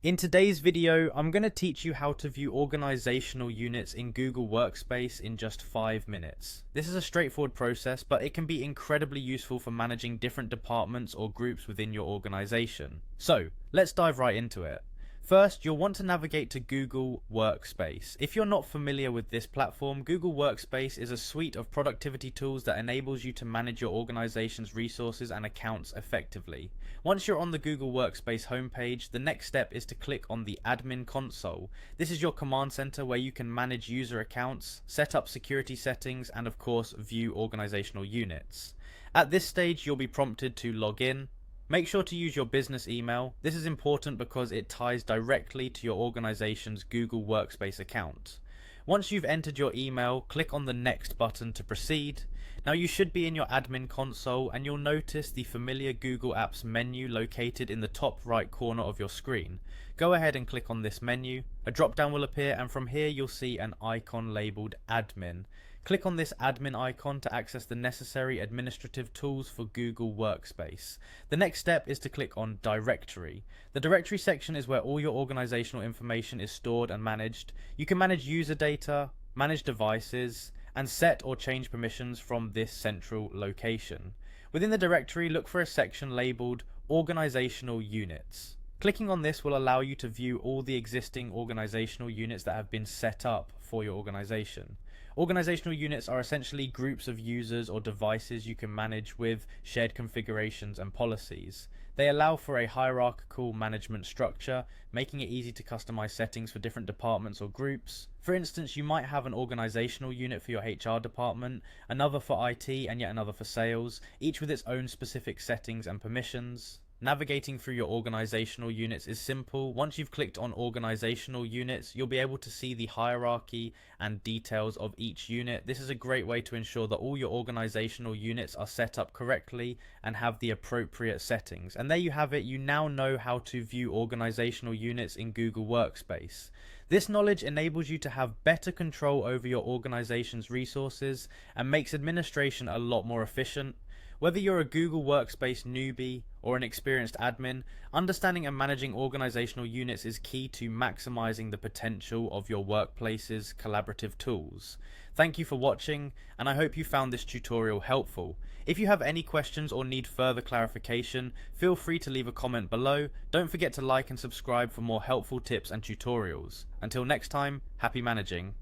In today's video, I'm going to teach you how to view organizational units in Google Workspace in just 5 minutes. This is a straightforward process, but it can be incredibly useful for managing different departments or groups within your organization. So, let's dive right into it. First, you'll want to navigate to Google Workspace. If you're not familiar with this platform, Google Workspace is a suite of productivity tools that enables you to manage your organization's resources and accounts effectively. Once you're on the Google Workspace homepage, the next step is to click on the Admin Console. This is your command center where you can manage user accounts, set up security settings, and of course, view organizational units. At this stage, you'll be prompted to log in. Make sure to use your business email. This is important because it ties directly to your organization's Google Workspace account. Once you've entered your email, click on the Next button to proceed. Now you should be in your admin console and you'll notice the familiar Google Apps menu located in the top right corner of your screen. Go ahead and click on this menu. A drop down will appear and from here you'll see an icon labeled Admin. Click on this admin icon to access the necessary administrative tools for Google Workspace. The next step is to click on Directory. The directory section is where all your organizational information is stored and managed. You can manage user data, manage devices, and set or change permissions from this central location. Within the directory, look for a section labeled Organizational Units. Clicking on this will allow you to view all the existing organizational units that have been set up for your organization. Organizational units are essentially groups of users or devices you can manage with shared configurations and policies. They allow for a hierarchical management structure, making it easy to customize settings for different departments or groups. For instance, you might have an organizational unit for your HR department, another for IT, and yet another for sales, each with its own specific settings and permissions. Navigating through your organizational units is simple. Once you've clicked on organizational units, you'll be able to see the hierarchy and details of each unit. This is a great way to ensure that all your organizational units are set up correctly and have the appropriate settings. And there you have it. You now know how to view organizational units in Google Workspace. This knowledge enables you to have better control over your organization's resources and makes administration a lot more efficient. Whether you're a Google Workspace newbie or an experienced admin, understanding and managing organizational units is key to maximizing the potential of your workplace's collaborative tools. Thank you for watching, and I hope you found this tutorial helpful. If you have any questions or need further clarification, feel free to leave a comment below. Don't forget to like and subscribe for more helpful tips and tutorials. Until next time, happy managing.